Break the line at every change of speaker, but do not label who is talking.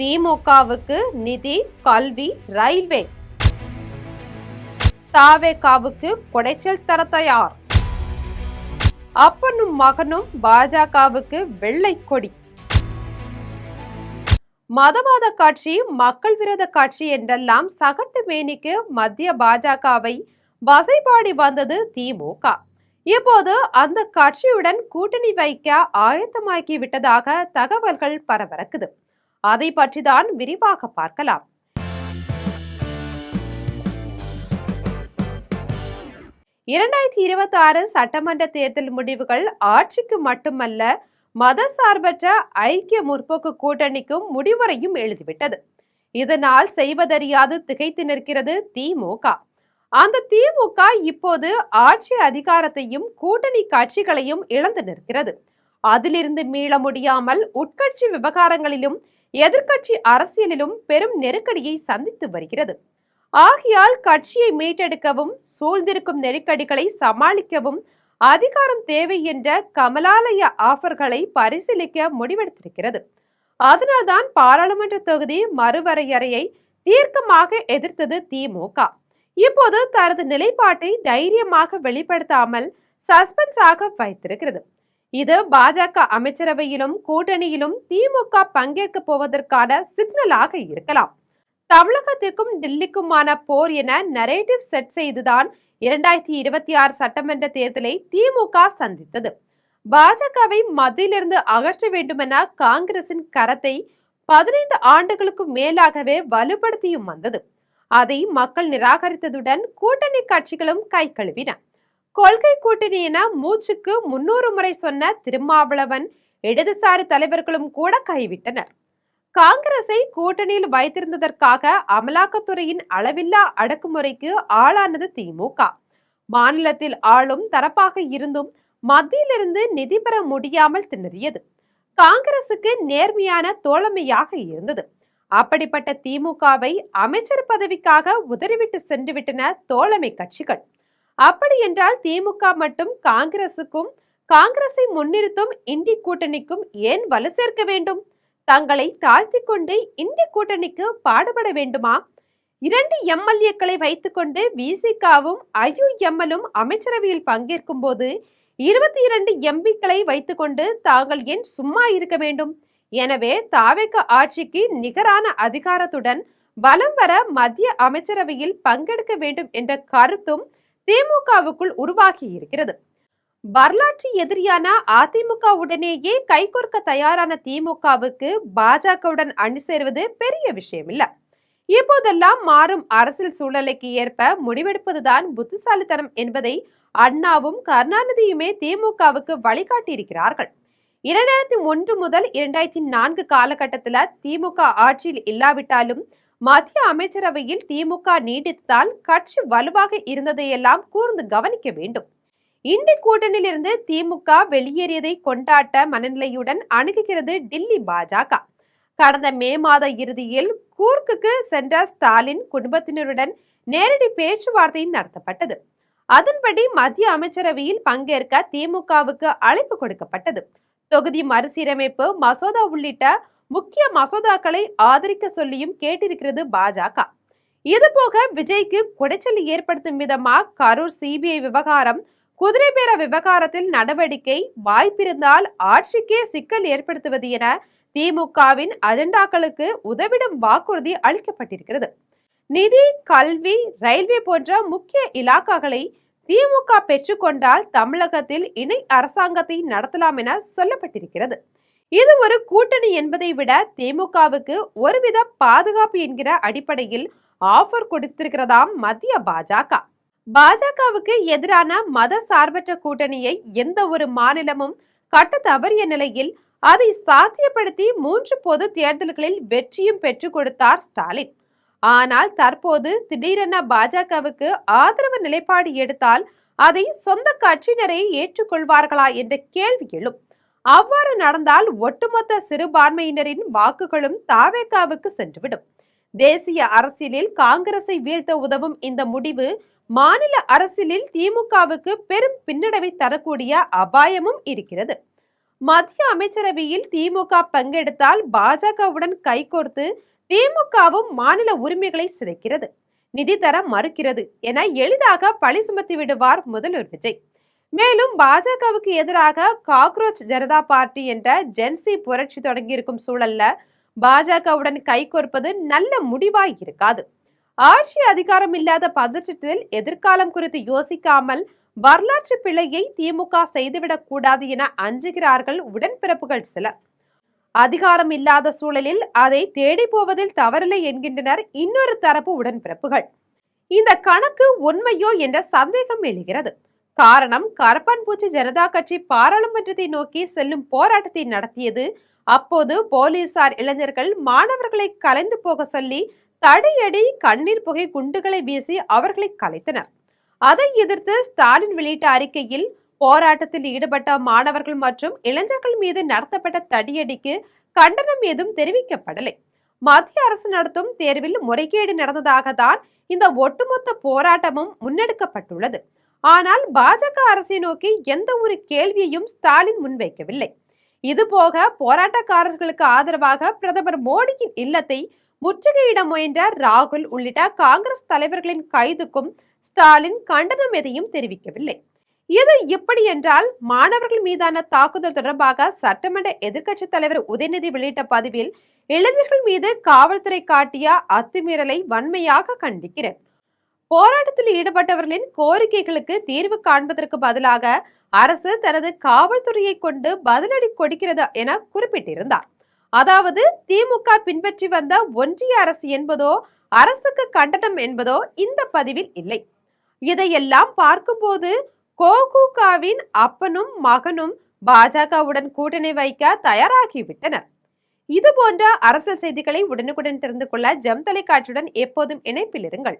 திமுகவுக்கு நிதி, கல்வி, ரயில்வே. தாவேகாவுக்கு கொடைச்சல் தர தயார். அப்பனும் மகனும் பாஜகவுக்கு வெள்ளை கொடி. மதவாத காட்சி, மக்கள் விரோத காட்சி என்றெல்லாம் சகட்டு மேனிக்கு மத்திய பாஜகவை வசைபாடி வந்தது திமுக. இப்போது அந்த கட்சியுடன் கூட்டணி வைக்க ஆயத்தமாக்கி விட்டதாக தகவல்கள் பரபரக்குது. அதை பற்றிதான் விரிவாக பார்க்கலாம். இரண்டாயிரத்தி 26 சட்டமன்ற தேர்தல் முடிவுகள் ஆட்சிக்கு மட்டுமல்ல, மதசார்பற்ற ஐக்கிய முற்போக்கு கூட்டணிக்கும் முடிவுரையும் எழுதிவிட்டது. இதனால் செய்வதறியாது திகைத்து நிற்கிறது திமுக. அந்த திமுக இப்போது ஆட்சி அதிகாரத்தையும் கூட்டணி கட்சிகளையும் இழந்து நிற்கிறது. அதிலிருந்து மீள முடியாமல் உட்கட்சி விவகாரங்களிலும் எதிர்கட்சி அரசியலிலும் பெரும் நெருக்கடியை சந்தித்து வருகிறது. ஆகையால் கட்சியை மீட்டெடுக்கவும் சூழ்ந்திருக்கும் நெருக்கடிகளை சமாளிக்கவும் அதிகாரம் தேவை என்ற கமலாலய ஆஃபர்களை பரிசீலிக்க முடிவெடுத்திருக்கிறது. அதனால்தான் பாராளுமன்ற தொகுதி மறுவரையறையை தீர்க்கமாக எதிர்த்தது திமுக. இப்போது தனது நிலைப்பாட்டை தைரியமாக வெளிப்படுத்தாமல் சஸ்பென்ஸாக வைத்திருக்கிறது. இது பாஜக அமைச்சரவையிலும் கூட்டணியிலும் திமுக பங்கேற்க போவதற்கான சிக்னலாக இருக்கலாம். தமிழகத்திற்கும் டில்லிக்குமான போர் என நரேட்டிவ் செட் செய்துதான் 2026 சட்டமன்ற தேர்தலை திமுக சந்தித்தது. பாஜகவை மத்தியிலிருந்து அகற்ற வேண்டுமென காங்கிரசின் கரத்தை 15 ஆண்டுகளுக்கு மேலாகவே வலுப்படுத்தியும் வந்தது. அதை மக்கள் நிராகரித்ததுடன் கூட்டணி கட்சிகளும் கை கழுவின. கொள்கை கூட்டணி என மூச்சுக்கு 300 முறை சொன்ன திருமாவளவன், இடதுசாரி தலைவர்களும் கூட கைவிட்டனர். காங்கிரஸை கூட்டணியில் வைத்திருந்ததற்காக அமலாக்கத்துறையின் அளவில்லா அடக்குமுறைக்கு ஆளானது திமுக. மாநிலத்தில் ஆளும் தரப்பாக இருந்தும் மத்தியிலிருந்து நிதி பெற முடியாமல் திணறியது. காங்கிரசுக்கு நேர்மையான தோழமையாக இருந்தது. அப்படிப்பட்ட திமுகவை அமைச்சர் பதவிக்காக உதறிவிட்டு சென்றுவிட்டன தோழமை கட்சிகள். அப்படி என்றால் திமுக மட்டும் காங்கிரஸை முன்னிறுத்தும் இண்டி கூட்டணிக்கும் ஏன் வலு சேர்க்க வேண்டும்? தங்களை தாழ்த்தி கொண்டு இண்டி கூட்டணிக்கு பாடுபட வேண்டுமா? 2 எம்எல்ஏக்களை வைத்துக்கொண்டு விசிகாவும் ஐயுஎம்எலும் அமைச்சரவையில் பங்கேற்கும் போது 22 எம்பிக்களை வைத்துக்கொண்டு தாங்கள் ஏன் சும்மா இருக்க வேண்டும்? எனவே தாவேக ஆட்சிக்கு நிகரான அதிகாரத்துடன் வலம் வர மத்திய அமைச்சரவையில் பங்கெடுக்க வேண்டும் என்ற கருத்தும் திமுகவுக்குள் உருவாகி இருக்கிறது. வரலாற்று எதிரியான அதிமுகவுடனேயே கைகோர்க்க தயாரான திமுகவுக்கு பாஜகவுடன் அணி சேர்வது பெரிய விஷயம் இல்ல. இப்போதெல்லாம் மாறும் அரசியல் சூழ்நிலைக்கு ஏற்ப முடிவெடுப்பதுதான் புத்திசாலித்தனம் என்பதை அண்ணாவும் கருணாநிதியுமே திமுகவுக்கு வழிகாட்டியிருக்கிறார்கள். 2001 முதல் 2004 காலகட்டத்தில் திமுக ஆட்சியில் இல்லாவிட்டாலும் மத்திய அமைச்சரவையில் திமுக நீடித்தால் கட்சி வலுவாக இருந்ததையெல்லாம் கூர்ந்து கவனிக்க வேண்டும். இண்டி கூட்டணியிலிருந்து திமுக வெளியேறியதை கொண்டாட்ட மனநிலையுடன் அணுகுகிறது டில்லி பாஜக. கடந்த மே மாத இறுதியில் கூர்க்குக்கு சென்ற ஸ்டாலின் குடும்பத்தினருடன் நேரடி பேச்சுவார்த்தை நடத்தப்பட்டது. அதன்படி மத்திய அமைச்சரவையில் பங்கேற்க திமுகவுக்கு அழைப்பு கொடுக்கப்பட்டது. தொகுதி மறுசீரமைப்பு மசோதா உள்ளிட்ட முக்கிய மசோதாக்களை ஆதரிக்க சொல்லியும் கேட்டிருக்கிறது பாஜக. இதுபோக விஜய்க்கு குடைச்சல் ஏற்படுத்தும் விதமா கரூர் சிபிஐ விவகாரம், குதிரை பேர விவகாரத்தில் நடவடிக்கை, வாய்ப்பிருந்தால் ஆட்சிக்கே சிக்கல் ஏற்படுத்துவது என திமுகவின் அஜெண்டாக்களுக்கு உதவிடும் வாக்குறுதி அளிக்கப்பட்டிருக்கிறது. நிதி, கல்வி, ரயில்வே போன்ற முக்கிய இலாக்காக்களை திமுக பெற்றுக்கொண்டால் தமிழகத்தில் இணை அரசாங்கத்தை நடத்தலாம் என சொல்லப்பட்டிருக்கிறது. இது ஒரு கூட்டணி என்பதை விட திமுகவுக்கு ஒருவித பாதுகாப்பு என்கிற அடிப்படையில் ஆஃபர் கொடுத்திருக்கிறதாம் மத்திய பாஜக. பாஜகவுக்கு எதிரான மத சார்பற்ற கூட்டணியை எந்த ஒரு மாநிலமும் கட்ட தவறிய நிலையில் அதை சாத்தியப்படுத்தி 3 பொது தேர்தல்களில் வெற்றியும் பெற்றுக் கொடுத்தார் ஸ்டாலின். ஆனால் தற்போது திடீரென பாஜகவுக்கு ஆதரவு நிலைப்பாடு எடுத்தால் அதை சொந்த கட்சியினரை ஏற்றுக்கொள்வார்களா என்ற கேள்வி எழும். அவ்வாறு நடந்தால் ஒட்டுமொத்த சிறுபான்மையினரின் வாக்குகளும் தாவேகாவுக்கு சென்றுவிடும். தேசிய அரசியலில் காங்கிரஸை வீழ்த்த உதவும் இந்த முடிவு மாநில அரசியலில் திமுகவுக்கு பெரும் பின்னடைவை தரக்கூடிய அபாயமும் இருக்கிறது. மத்திய அமைச்சரவையில் திமுக பங்கெடுத்தால் பாஜகவுடன் கைகோர்த்து திமுகவும் மாநில உரிமைகளை சிதைக்கிறது, நிதி தர மறுக்கிறது என எளிதாக பழி சுமத்தி விடுவார் முதல்வர் விஜய். மேலும் பாஜகவுக்கு எதிராக காக்ரோச் ஜனதா பார்ட்டி என்ற ஜென்சி புரட்சி தொடங்கியிருக்கும் சூழல்ல பாஜகவுடன் கைகோர்ப்பது நல்ல முடிவாய் இருக்காது. ஆட்சி அதிகாரம் இல்லாத பதற்றத்தில் எதிர்காலம் குறித்து யோசிக்காமல் வரலாற்று பிழையை திமுக செய்துவிடக் கூடாது என அஞ்சுகிறார்கள் உடன்பிறப்புகள் சிலர். அதிகாரம் இல்லாத சூழலில் அதை தேடி போவதில் தவறில்லை என்கின்றனர் இன்னொரு தரப்பு உடன்பிறப்புகள். இந்த கணக்கு உண்மையோ என்ற சந்தேகம் எழுகிறது. காரணம், கரப்பான்பூச்சி ஜனதா கட்சி பாராளுமன்றத்தை நோக்கி செல்லும் போராட்டத்தை நடத்தியது. அப்போது போலீசார் இளைஞர்கள் மாணவர்களை கலைந்து போக சொல்லி தடியடி, கண்ணீர் புகை குண்டுகளை வீசி அவர்களை கலைத்தனர். அதை எதிர்த்து ஸ்டாலின் வெளியிட்ட அறிக்கையில் போராட்டத்தில் ஈடுபட்ட மாணவர்கள் மற்றும் இளைஞர்கள் மீது நடத்தப்பட்ட தடியடிக்கு கண்டனம் ஏதும் தெரிவிக்கப்படலை. மத்திய அரசு நடத்தும் தேர்வில் முறைகேடு நடந்ததாக தான் இந்த ஒட்டுமொத்த போராட்டமும் முன்னெடுக்கப்பட்டுள்ளது. ஆனால் பாஜக அரசை நோக்கி எந்த ஒரு கேள்வியையும் ஸ்டாலின் முன்வைக்கவில்லை. இதுபோக போராட்டக்காரர்களுக்கு ஆதரவாக பிரதமர் மோடியின் இல்லத்தை முற்றுகையிட முயன்ற ராகுல் உள்ளிட்ட காங்கிரஸ் தலைவர்களின் கைதுக்கும் ஸ்டாலின் கண்டனம் எதையும் தெரிவிக்கவில்லை. இது இப்படி என்றால், மாணவர்கள் மீதான தாக்குதல் தொடர்பாக சட்டமன்ற எதிர்க்கட்சி தலைவர் உதயநிதி வெளியிட்ட பதிவில் இளைஞர்கள் மீது காவல்துறை காட்டிய அத்துமீறலை வன்மையாக கண்டிக்கிறேன். போராட்டத்தில் ஈடுபட்டவர்களின் கோரிக்கைகளுக்கு தீர்வு காண்பதற்கு பதிலாக அரசு தனது காவல்துறையை கொண்டு பதிலடி கொடுக்கிறது என குறிப்பிட்டிருந்தார். அதாவது திமுக பின்பற்றி வந்த ஒன்றிய அரசு என்பதோ அரசுக்கு கண்டனம் என்பதோ இந்த பதிவில் இல்லை. இதையெல்லாம் பார்க்கும்போது கோகுகாவின் அப்பனும் மகனும் பாஜகவுடன் கூட்டணி வைக்க தயாராகிவிட்டனர். இது போன்ற அரசியல் செய்திகளை உடனுக்குடன் தெரிந்து கொள்ள ஜெம் தொலைக்காட்சியுடன் எப்போதும் இணைப்பில் இருங்கள்.